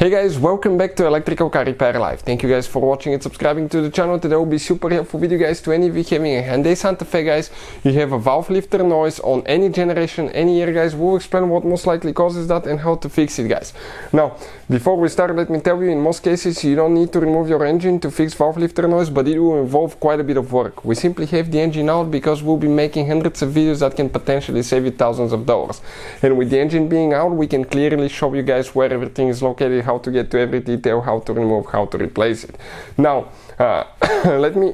Hey guys, welcome back to Electrical Car Repair Live. Thank you guys for watching and subscribing to the channel. Today will be super helpful video guys to any of you having a Hyundai Santa Fe guys. You have a valve lifter noise on any generation, any year guys. We'll explain what most likely causes that and how to fix it guys. Now, before we start, let me tell you, in most cases you don't need to remove your engine to fix valve lifter noise, but it will involve quite a bit of work. We simply have the engine out because we'll be making hundreds of videos that can potentially save you thousands of dollars. And with the engine being out, we can clearly show you guys where everything is located, how to get to every detail, how to remove, how to replace it. Now, let me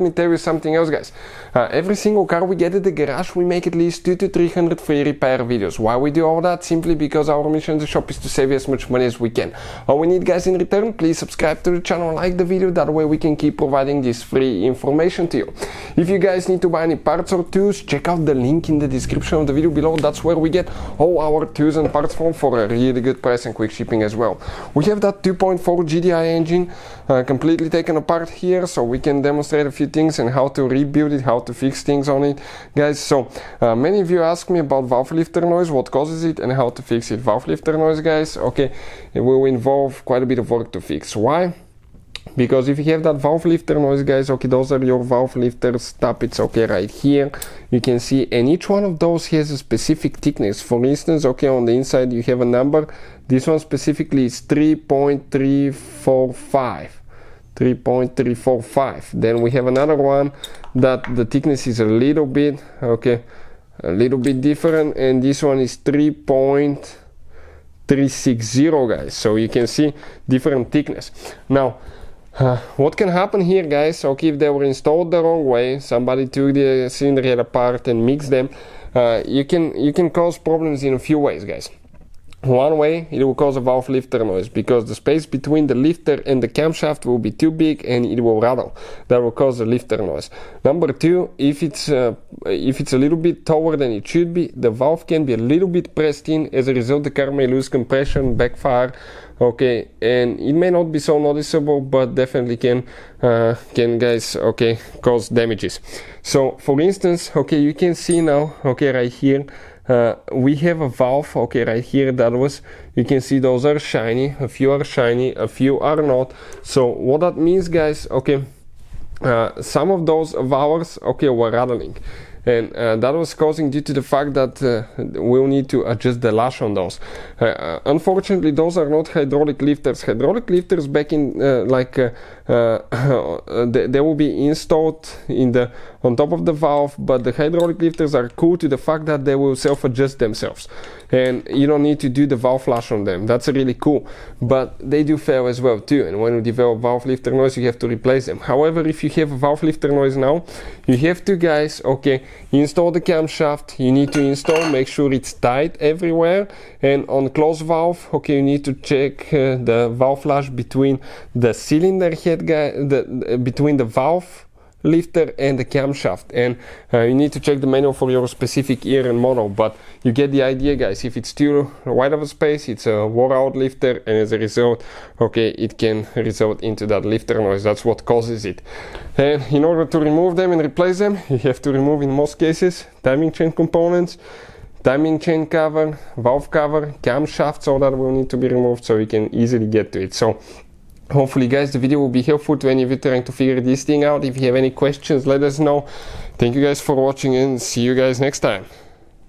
tell you something else guys. Every single car we get at the garage, we make at least 200 to 300 free repair videos. Why we do all that? Simply because our mission in the shop is to save you as much money as we can. All we need guys in return, please subscribe to the channel, like the video, that way we can keep providing this free information to you. If you guys need to buy any parts or tools, check out the link in the description of the video below. That's where we get all our tools and parts from for a really good price and quick shipping as well. We have that 2.4 GDI engine completely taken apart here, so we can demonstrate a few things and how to rebuild it, how to fix things on it guys. So many of you ask me about valve lifter noise, what causes it and how to fix it. Valve lifter noise guys, okay, it will involve quite a bit of work to fix. Why? Because if you have that valve lifter noise guys, okay, those are your valve lifters tappets, okay, right here you can see, and each one of those has a specific thickness. For instance, okay, on the inside you have a number. This one specifically is 3.345. Then we have another one that the thickness is a little bit, okay, a little bit different, and this one is 3.360 guys. So you can see different thickness. Now what can happen here guys, okay, if they were installed the wrong way, somebody took the cylinder head apart and mixed them, you can cause problems in a few ways guys. One way, it will cause a valve lifter noise because the space between the lifter and the camshaft will be too big and it will rattle. That will cause a lifter noise. Number two, if it's a little bit taller than it should be, the valve can be a little bit pressed in. As a result, the car may lose compression, backfire, okay, and it may not be so noticeable, but definitely can guys, okay, cause damages. So for instance, okay, you can see now, okay, right here, we have a valve, okay, right here, that was, you can see those are shiny, a few are shiny, a few are not. So what that means guys, okay, some of those valves, okay, were rattling, and that was causing due to the fact that we'll need to adjust the lash on those. Unfortunately, those are not hydraulic lifters. Hydraulic lifters back in they will be installed on top of the valve, but the hydraulic lifters are cool to the fact that they will self-adjust themselves and you don't need to do the valve flash on them. That's really cool, but they do fail as well too, and when you develop valve lifter noise you have to replace them. However, if you have a valve lifter noise now, you have to guys, okay, install the camshaft. You need to install, make sure it's tight everywhere, and on closed valve, okay, you need to check the valve flash between the cylinder head between the valve lifter and the camshaft, and you need to check the manual for your specific year and model, but you get the idea guys. If it's too wide of a space, it's a wore out lifter, and as a result, okay, it can result into that lifter noise. That's what causes it. And in order to remove them and replace them, you have to remove, in most cases, timing chain components, timing chain cover, valve cover, camshafts, all that will need to be removed so you can easily get to it. So hopefully guys the video will be helpful to any of you trying to figure this thing out. If you have any questions, let us know. Thank you guys for watching and see you guys next time.